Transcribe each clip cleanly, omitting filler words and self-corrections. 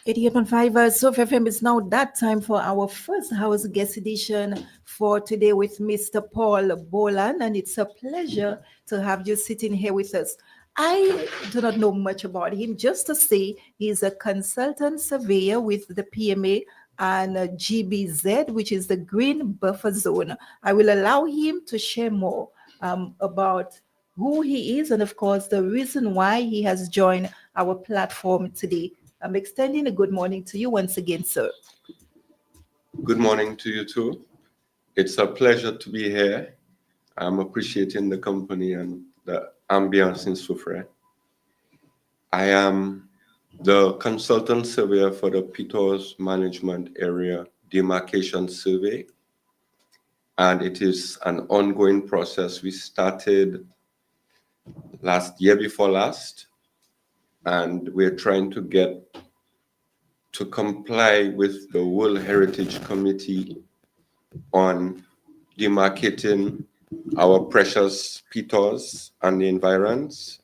88.5 Sofa FM is now that time for our first house guest edition for today with Mr. Paul Boland, and it's a pleasure to have you sitting here with us. I do not know much about him, just to say he's a consultant surveyor with the PMA and GBZ, which is the Green Buffer Zone. I will allow him to share more about who he is and, of course, the reason why he has joined our platform today. I'm extending a good morning to you once again, sir. Good morning to you too. It's a pleasure to be here. I'm appreciating the company and the ambience in Soufrière. I am the consultant surveyor for the Peters Management Area Demarcation Survey, and it is an ongoing process. We started year before last, and we're trying to get to comply with the World Heritage Committee on demarcating our precious petals and the environs,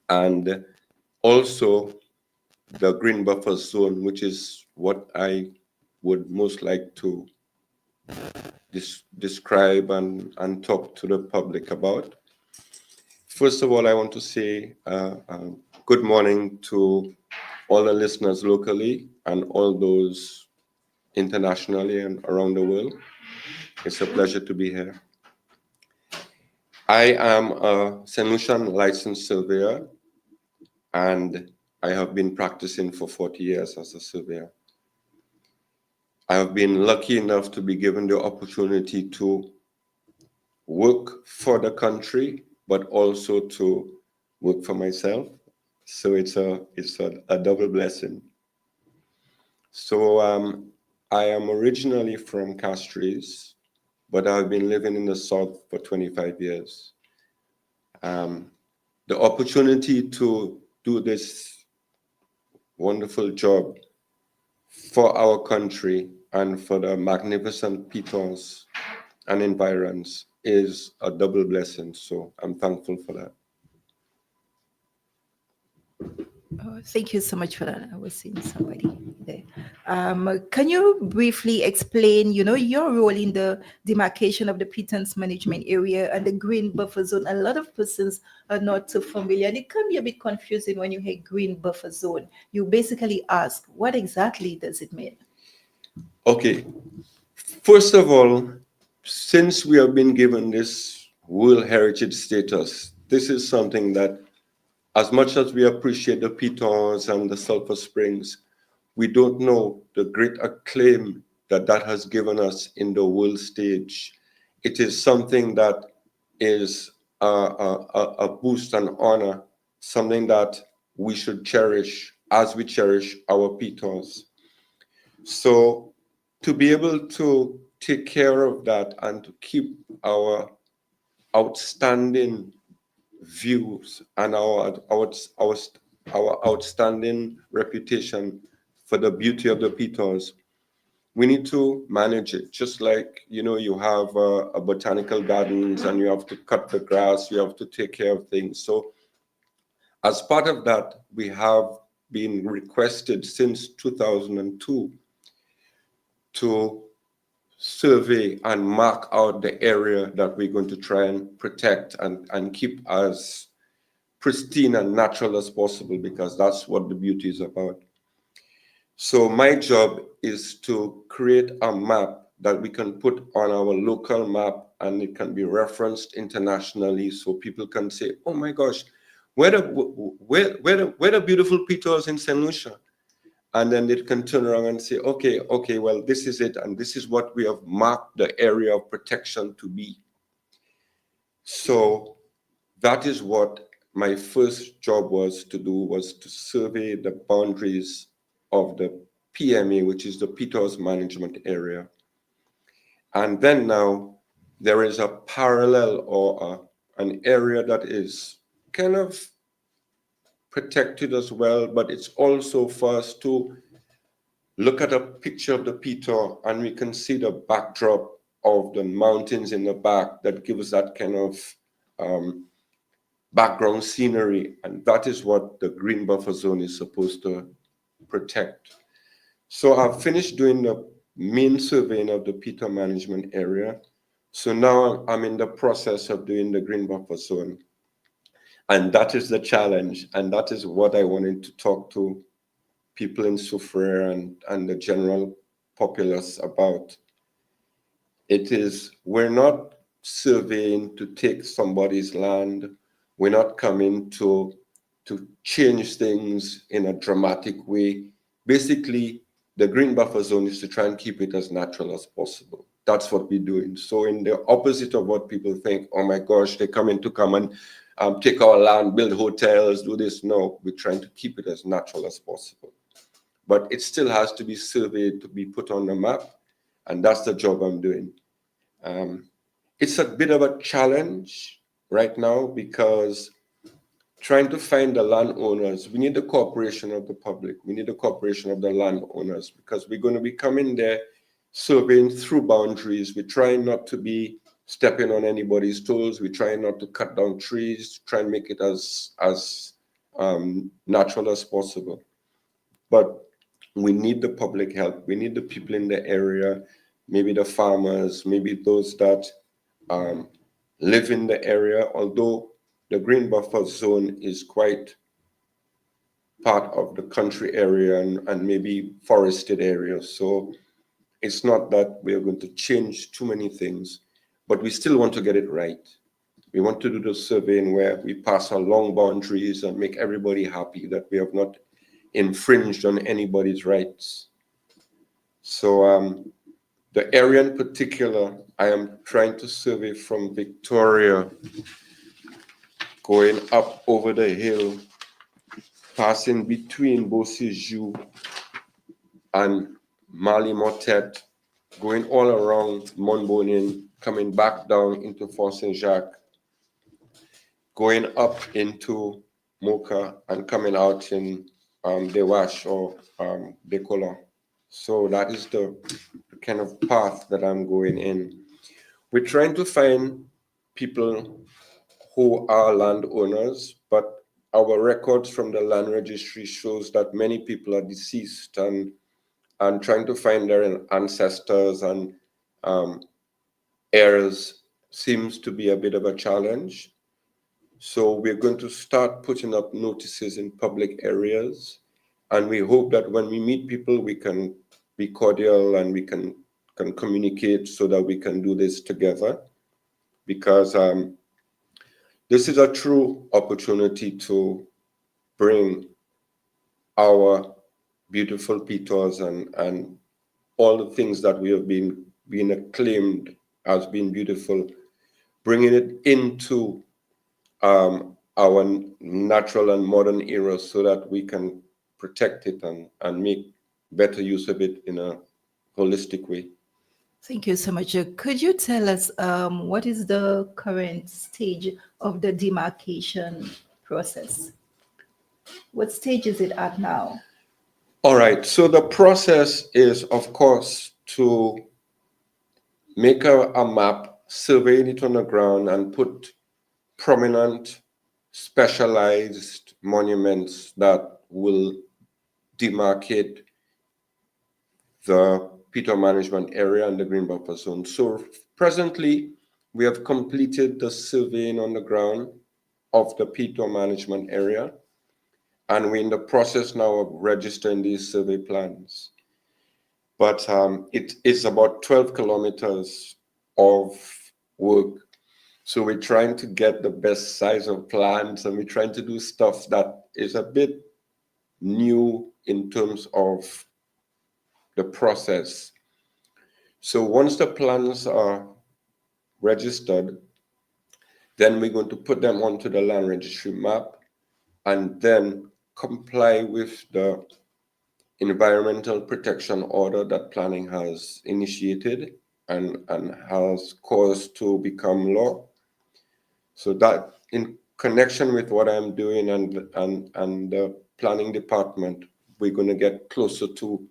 and also the green buffer zone, which is what I would most like to describe and talk to the public about. First of all, I want to say good morning to all the listeners locally and all those internationally and around the world. It's a pleasure to be here. I am a St. Lucian licensed surveyor, and I have been practicing for 40 years as a surveyor. I have been lucky enough to be given the opportunity to work for the country, but also to work for myself. So it's a double blessing. So I am originally from Castries, but I've been living in the South for 25 years. The opportunity to do this wonderful job for our country and for the magnificent petals and environs is a double blessing. So I'm thankful for that. Oh, thank you so much for that. I was seeing somebody there. Can you briefly explain, your role in the demarcation of the Peters Management Area and the Green Buffer Zone? A lot of persons are not too familiar, and it can be a bit confusing when you hear Green Buffer Zone. You basically ask, what exactly does it mean? Okay. First of all, since we have been given this World Heritage status, this is something that, as much as we appreciate the pitons and the sulfur springs, we don't know the great acclaim that has given us in the world stage. It is something that is a boost and honor, something that we should cherish as we cherish our pitons. So to be able to take care of that and to keep our outstanding views and our outstanding reputation for the beauty of the petals, we need to manage it. Just like, you have a botanical gardens and you have to cut the grass, you have to take care of things. So as part of that, we have been requested since 2002 to survey and mark out the area that we're going to try and protect and keep as pristine and natural as possible, because that's what the beauty is about. So my job is to create a map that we can put on our local map, and it can be referenced internationally, so people can say, oh my gosh, where the beautiful petals in St. Lucia? And then it can turn around and say, okay, well, this is it, and this is what we have marked the area of protection to be. So that is what my first job was to do, was to survey the boundaries of the PMA, which is the Peters Management Area. And then now there is a parallel or an area that is kind of protected as well, but it's also for us to look at a picture of the peter and we can see the backdrop of the mountains in the back that gives that kind of background scenery. And that is what the green buffer zone is supposed to protect. So I've finished doing the main surveying of the peat management area. So now I'm in the process of doing the green buffer zone. And that is the challenge. And that is what I wanted to talk to people in Surveyor and the general populace about. It is, we're not surveying to take somebody's land. We're not coming to change things in a dramatic way. Basically, the green buffer zone is to try and keep it as natural as possible. That's what we're doing. So in the opposite of what people think, oh my gosh, they're coming to come and take our land, build hotels, do this. No, we're trying to keep it as natural as possible. But it still has to be surveyed to be put on the map. And that's the job I'm doing. It's a bit of a challenge right now because trying to find the landowners, we need the cooperation of the public. We need the cooperation of the landowners because we're going to be coming there surveying through boundaries. We're trying not to be stepping on anybody's toes. We're trying not to cut down trees, try and make it as natural as possible. But we need the public help. We need the people in the area, maybe the farmers, maybe those that live in the area, although the green buffer zone is quite part of the country area and maybe forested areas. So it's not that we are going to change too many things, but we still want to get it right. We want to do the surveying where we pass along boundaries and make everybody happy that we have not infringed on anybody's rights. So the area in particular, I am trying to survey from Victoria, going up over the hill, passing between Beauséjour and Mali Motet, going all around Montbonian, coming back down into Fort Saint-Jacques, going up into Moka and coming out in Dewash or Decola. So that is the kind of path that I'm going in. We're trying to find people who are landowners, but our records from the land registry shows that many people are deceased, and trying to find their ancestors and heirs seems to be a bit of a challenge. So we're going to start putting up notices in public areas, and we hope that when we meet people, we can be cordial and we can communicate so that we can do this together, because this is a true opportunity to bring our beautiful peaters and all the things that we have been acclaimed as being beautiful, bringing it into our natural and modern era so that we can protect it and make better use of it in a holistic way. Thank you so much. Could you tell us what is the current stage of the demarcation process? What stage is it at now? All right. So the process is, of course, to make a map, survey it on the ground, and put prominent, specialized monuments that will demarcate the peat management area and the green buffer zone. So presently, we have completed the surveying on the ground of the peat management area, and we're in the process now of registering these survey plans. But it is about 12 kilometers of work. So we're trying to get the best size of plans, and we're trying to do stuff that is a bit new in terms of the process. So once the plans are registered, then we're going to put them onto the land registry map and then comply with the environmental protection order that planning has initiated and has caused to become law. So that in connection with what I'm doing and the planning department, we're going to get closer to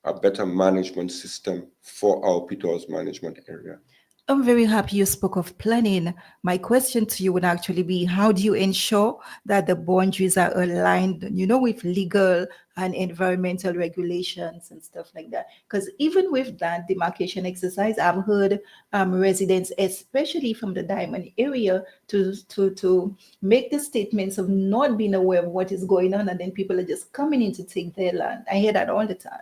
a better management system for our peaters management area. I'm very happy you spoke of planning. My question to you would actually be, how do you ensure that the boundaries are aligned, with legal and environmental regulations and stuff like that. Because even with that demarcation exercise, I've heard residents, especially from the Diamond area, to make the statements of not being aware of what is going on, and then people are just coming in to take their land. I hear that all the time.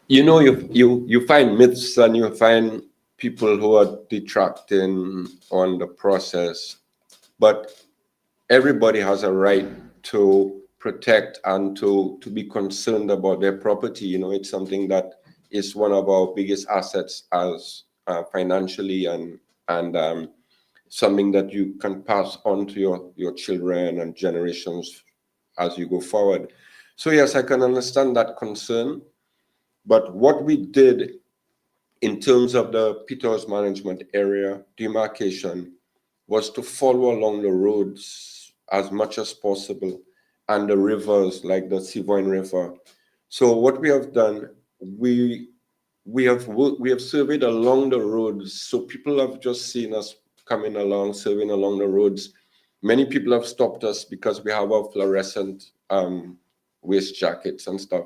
You know, you find myths and you find people who are detracting on the process, but everybody has a right to protect and to be concerned about their property. You know, it's something that is one of our biggest assets as financially, and something that you can pass on to your children and generations as you go forward. So yes, I can understand that concern. But what we did in terms of the Peters management area demarcation was to follow along the roads as much as possible and the rivers like the Sivoine River. So what we have done, we have surveyed along the roads. So people have just seen us coming along, surveying along the roads. Many people have stopped us because we have our fluorescent waist jackets and stuff.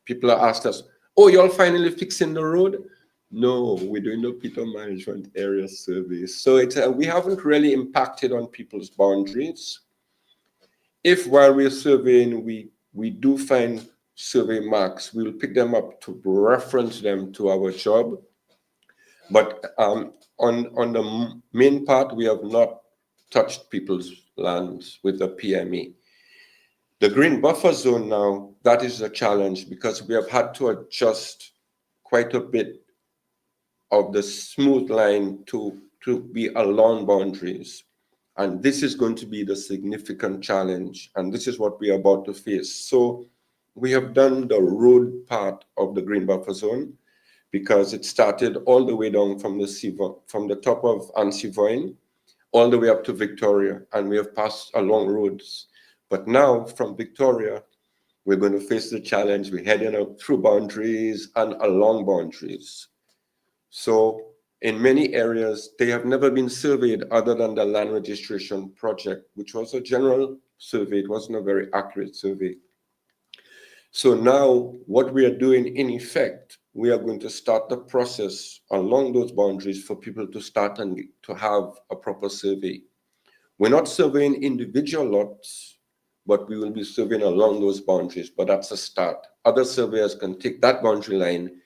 People have asked us, "Oh, y'all finally fixing the road?" No, we're doing the Peter management area surveys. So it's we haven't really impacted on people's boundaries. If while we're surveying, we do find survey marks, we'll pick them up to reference them to our job. But on the main part, we have not touched people's lands with the PME. The green buffer zone now, that is a challenge because we have had to adjust quite a bit of the smooth line to be along boundaries. And this is going to be the significant challenge. And this is what we are about to face. So we have done the road part of the green buffer zone because it started all the way down from the top of Ansivoine all the way up to Victoria. And we have passed along roads. But now from Victoria, we're going to face the challenge. We're heading out through boundaries and along boundaries. So in many areas, they have never been surveyed other than the land registration project, which was a general survey. It wasn't a very accurate survey. So now what we are doing, in effect, we are going to start the process along those boundaries for people to start and to have a proper survey. We're not surveying individual lots, but we will be surveying along those boundaries. But that's a start. Other surveyors can take that boundary line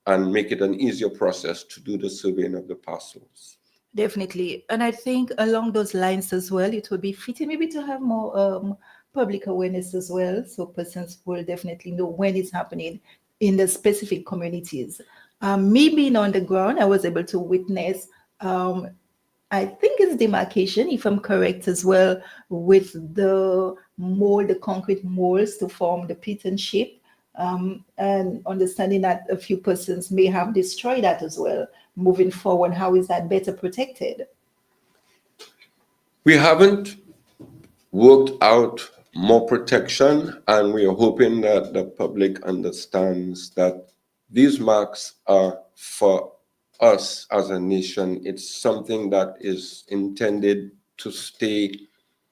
and make it an easier process to do the surveying of the parcels. Definitely. And I think along those lines as well, it would be fitting maybe to have more public awareness as well. So persons will definitely know when it's happening in the specific communities. Me being on the ground, I was able to witness, I think it's demarcation, if I'm correct as well, with the mold, the concrete molds to form the pit and shape. And understanding that a few persons may have destroyed that as well. Moving forward, how is that better protected? We haven't worked out more protection, and we are hoping that the public understands that these marks are for us as a nation. It's something that is intended to stay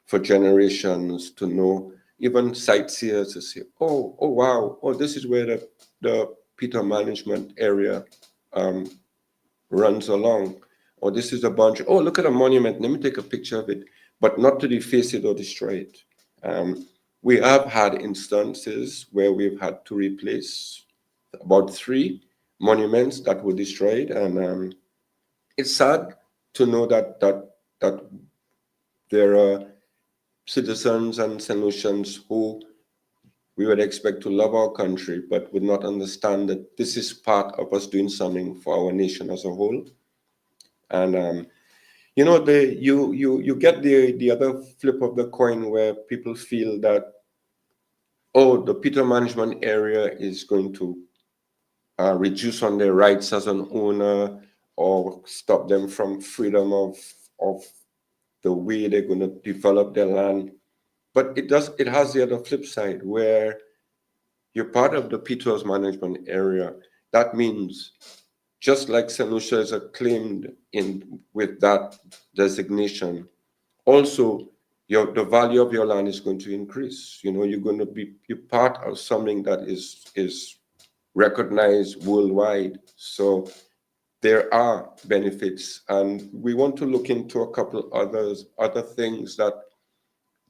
for generations, to know. Even sightseers to say, oh wow, oh, this is where the Peter management area runs along, or this is a boundary. Oh, look at a monument. Let me take a picture of it, but not to deface it or destroy it. We have had instances where we've had to replace about 3 monuments that were destroyed, and it's sad to know that there are citizens and St. Lucians who we would expect to love our country, but would not understand that this is part of us doing something for our nation as a whole. And you know, you get the other flip of the coin where people feel that, oh, the Peter management area is going to reduce on their rights as an owner or stop them from freedom of the way they're going to develop their land. But it has the other flip side where you're part of the Peters management area. That means just like St. Lucia is acclaimed with that designation, also the value of your land is going to increase. You're going to be part of something that is recognized worldwide. So there are benefits, and we want to look into a couple other things that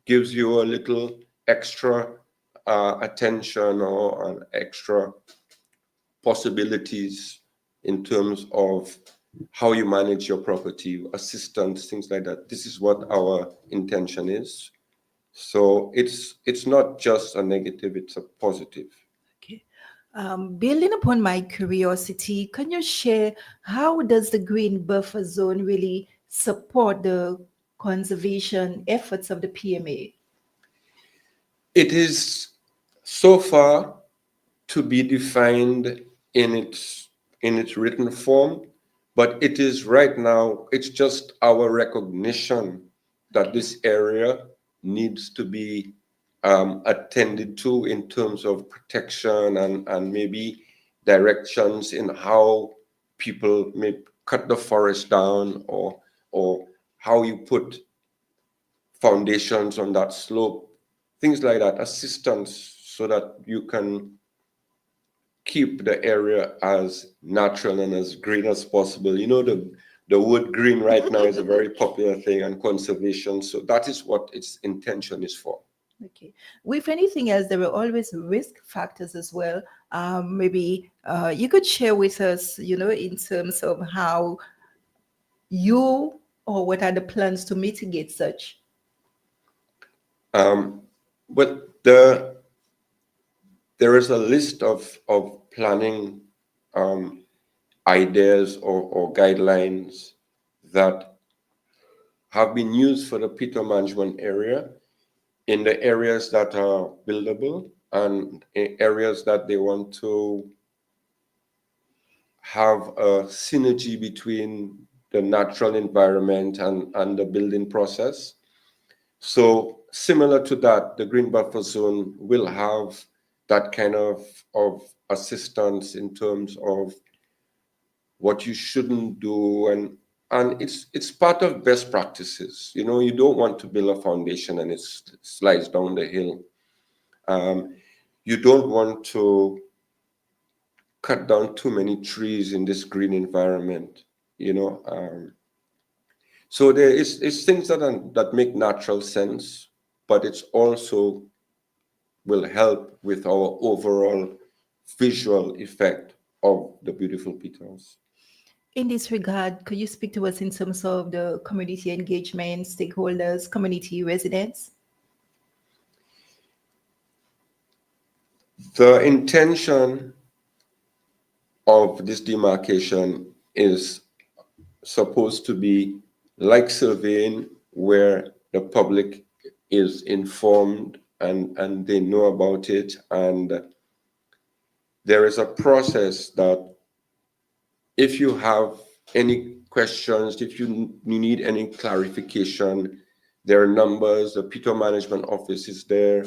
gives you a little extra attention or an extra possibilities in terms of how you manage your property, assistance, things like that. This is what our intention is. So it's not just a negative, it's a positive. Okay. Building upon my curiosity, can you share how does the green buffer zone really support the conservation efforts of the PMA? It is so far to be defined in its written form, but it is right now, it's just our recognition that this area needs to be attended to in terms of protection and maybe directions in how people may cut the forest down, or how you put foundations on that slope, things like that, assistance so that you can keep the area as natural and as green as possible. The word green right now is a very popular thing, and conservation. So that is what its intention is for. Okay. With anything else, there are always risk factors as well. Maybe you could share with us, in terms of how you or what are the plans to mitigate such? But there is a list of planning ideas or guidelines that have been used for the peat management area in the areas that are buildable and in areas that they want to have a synergy between the natural environment and the building process. So similar to that, the green buffer zone will have that kind of assistance in terms of what you shouldn't do, and it's part of best practices. You don't want to build a foundation and it slides down the hill. You don't want to cut down too many trees in this green environment. So there is things that make natural sense, but it's also will help with our overall visual effect of the beautiful petals. In this regard, could you speak to us in terms of the community engagement, stakeholders, community residents? The intention of this demarcation is supposed to be like surveying, where the public is informed and they know about it, and there is a process that if you have any questions, if you need any clarification, there are numbers. The peat management office is there,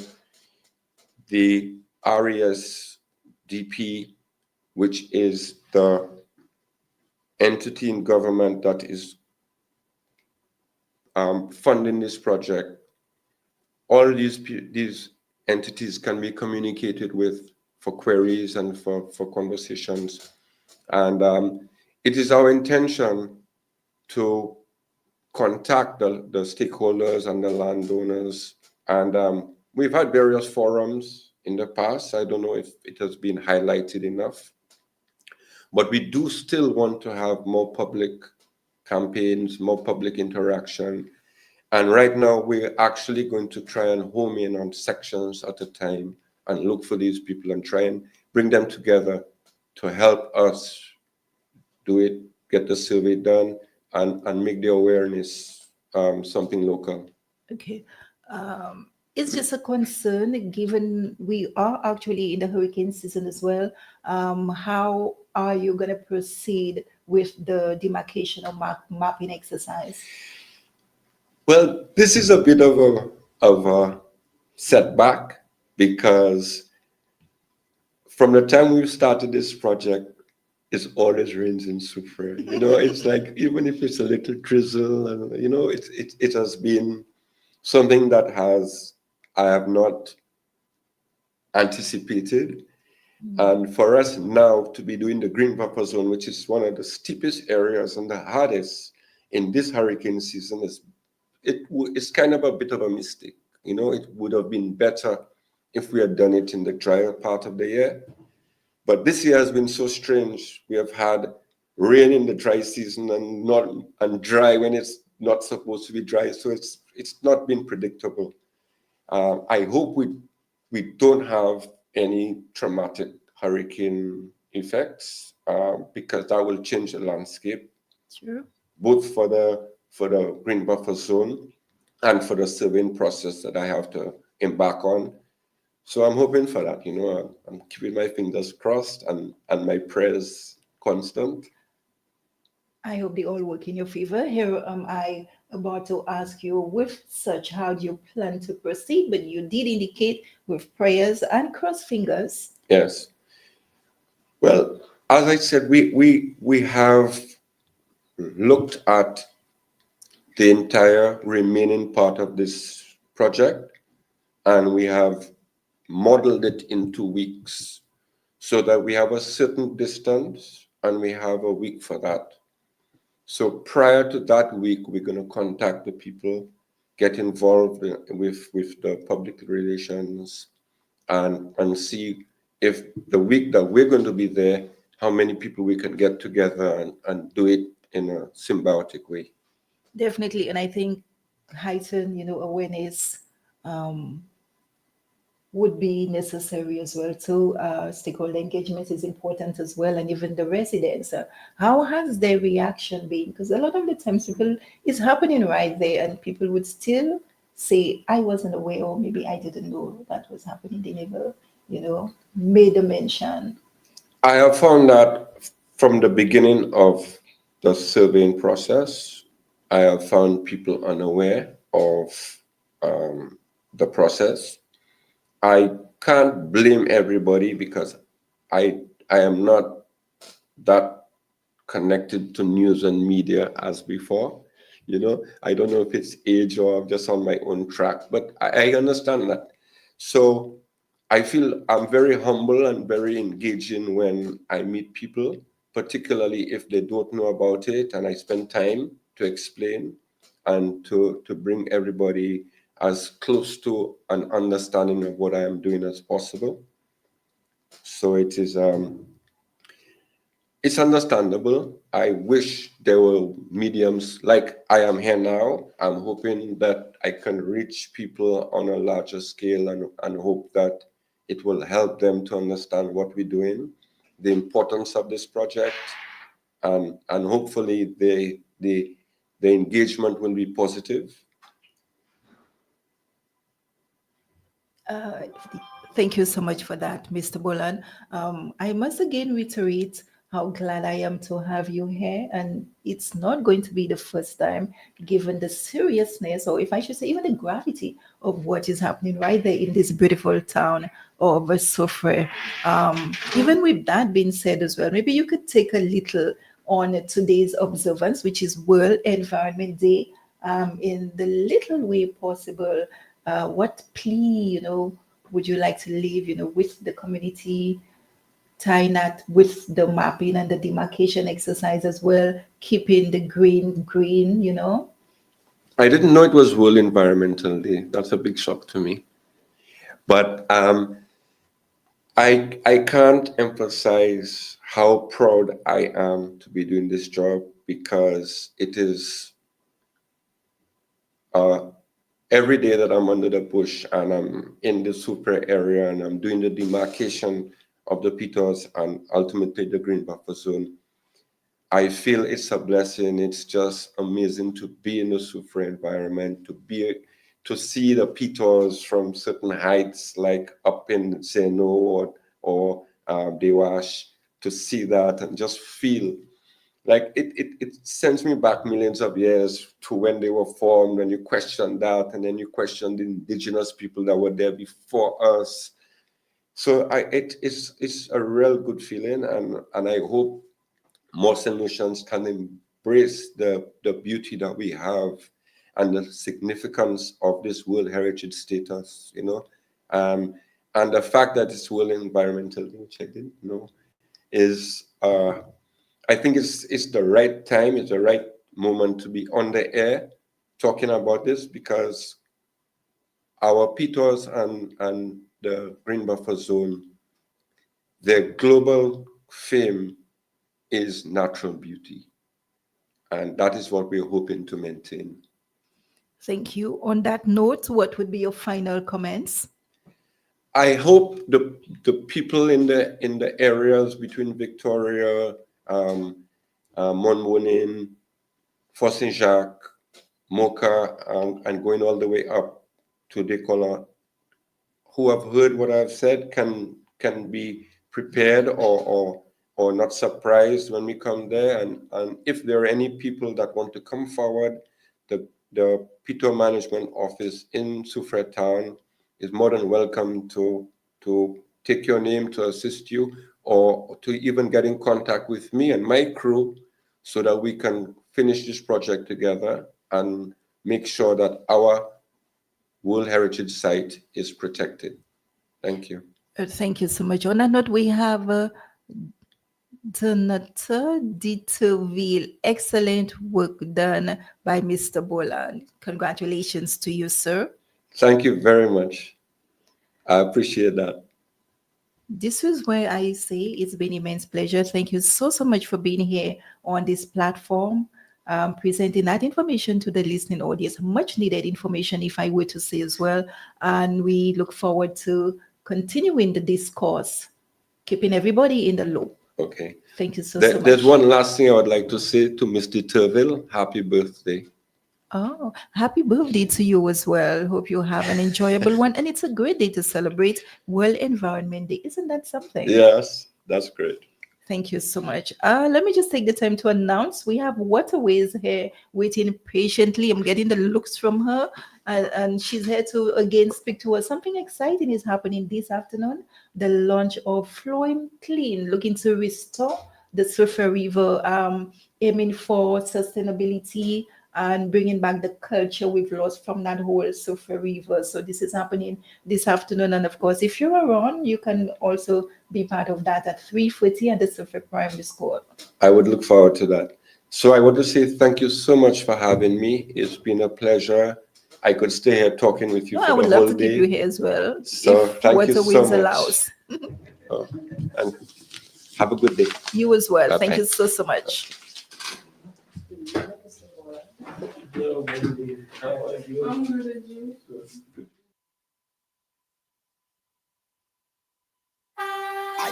the RESDP, which is the entity in government that is funding this project. All these entities can be communicated with for queries and for conversations. And it is our intention to contact the stakeholders and the landowners. And we've had various forums in the past. I don't know if it has been highlighted enough, but we do still want to have more public campaigns, more public interaction. And right now, we're actually going to try and home in on sections at a time and look for these people and try and bring them together to help us do it, get the survey done, and make the awareness something local. Okay. It's just a concern given we are actually in the hurricane season as well. How are you going to proceed with the demarcation or mapping exercise? Well, this is a bit of a setback, because from the time we've started this project, it's always rains in Surveyor. It's like, even if it's a little drizzle, and it has been something that I have not anticipated. And for us now to be doing the green buffer zone, which is one of the steepest areas and the hardest in this hurricane season, it's kind of a bit of a mistake. It would have been better if we had done it in the drier part of the year. But this year has been so strange. We have had rain in the dry season and dry when it's not supposed to be dry. So it's not been predictable. I hope we don't have any traumatic hurricane effects, because that will change the landscape, Sure. both for the green buffer zone and for the surveying process that I have to embark on. So I'm hoping for that. I'm keeping my fingers crossed and my prayers constant. I hope they all work in your favor. Here am I about to ask you, with such, how do you plan to proceed? But you did indicate with prayers and cross fingers. Yes. Well, as I said, we have looked at the entire remaining part of this project, and we have modeled it in 2 weeks so that we have a certain distance and we have a week for that. So prior to that week, we're going to contact the people, get involved with the public relations, and see if the week that we're going to be there, how many people we can get together and do it in a symbiotic way. Definitely. And I think heighten, awareness um, would be necessary as well too. Stakeholder engagement is important as well, and even the residents. How has their reaction been? Because a lot of the times people it's happening right there, and people would still say, "I wasn't aware," or maybe I didn't know that was happening. They never, made a mention. I have found that from the beginning of the surveying process, I have found people unaware of the process. I can't blame everybody because I I am not that connected to news and media as before. I don't know if it's age or I'm just on my own track, but I understand that. So I feel I'm very humble and very engaging when I meet people, particularly if they don't know about it, and I spend time to explain and to bring everybody as close to an understanding of what I am doing as possible. So it's understandable. I wish there were mediums like I am here now. I'm hoping that I can reach people on a larger scale, and hope that it will help them to understand what we're doing, the importance of this project, and hopefully the engagement will be positive. Uh, Thank you so much for that, Mr. Boland. I must again reiterate how glad I am to have you here. And it's not going to be the first time, given the seriousness, or if I should say, even the gravity of what is happening right there in this beautiful town of Sofre. Even with that being said as well, maybe you could take a little on today's observance, which is World Environment Day, in the little way possible. What plea, would you like to leave, with the community, tying that with the mapping and the demarcation exercise as well, keeping the green? I didn't know it was World Environmental Day. That's a big shock to me. But I can't emphasize how proud I am to be doing this job, because it is uh, every day that I'm under the bush and I'm in the super area and I'm doing the demarcation of the petals and ultimately the green buffer zone. I feel it's a blessing. It's just amazing to be in the super environment, to see the petals from certain heights, like up in Zeno or Dewash, to see that and just feel like it sends me back millions of years to when they were formed, when you question that, and then you question the indigenous people that were there before us. So it's a real good feeling, and I hope more solutions can embrace the beauty that we have and the significance of this World Heritage status, and the fact that it's World Environmental Day, which I didn't know, is I think it's the right time, it's the right moment to be on the air talking about this, because our Peters and the Green Buffer Zone, their global fame is natural beauty. And that is what we're hoping to maintain. Thank you. On that note, what would be your final comments? I hope the people in the areas between Victoria, Montmonin, Fort Saint Jacques, Mocha, and going all the way up to Decola, who have heard what I've said can be prepared or not surprised when we come there. And if there are any people that want to come forward, the Peter Management Office in Soufrière Town is more than welcome to take your name to assist you, or to even get in contact with me and my crew, so that we can finish this project together and make sure that our World Heritage Site is protected. Thank you. Thank you so much. On that note, we have Donata Ditterville. Excellent work done by Mr. Boland. Congratulations to you, sir. Thank you very much. I appreciate that. This is where I say it's been immense pleasure. Thank you so much for being here on this platform, presenting that information to the listening audience. Much needed information, if I were to say as well. And we look forward to continuing the discourse, keeping everybody in the loop. Okay. Thank you so much. There's one last thing I would like to say to Mr. Turville. Happy birthday. Oh, happy birthday to you as well. Hope you have an enjoyable one. And it's a great day to celebrate World Environment Day. Isn't that something? Yes, that's great. Thank you so much. Let me just take the time to announce we have Waterways here waiting patiently. I'm getting the looks from her, and she's here to again speak to us. Something exciting is happening this afternoon. The launch of Flowing Clean, looking to restore the Surveyor River, aiming for sustainability and bringing back the culture we've lost from that whole Surveyor River. So this is happening this afternoon. And of course, if you're around, you can also be part of that at 3:40 at the Surveyor Primary School. I would look forward to that. So I want to say thank you so much for having me. It's been a pleasure. I could stay here talking with you for the whole day. I would love to keep you here as well. So thank you so much. Allows. And have a good day. You as well. Bye-bye. Thank you so much.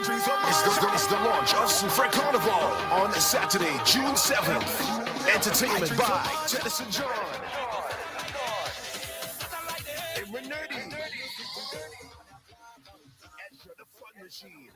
It's the launch of Soufrière Carnival on Saturday, June 7th. Entertainment by Tennyson John and Renee. Enter the fun machine.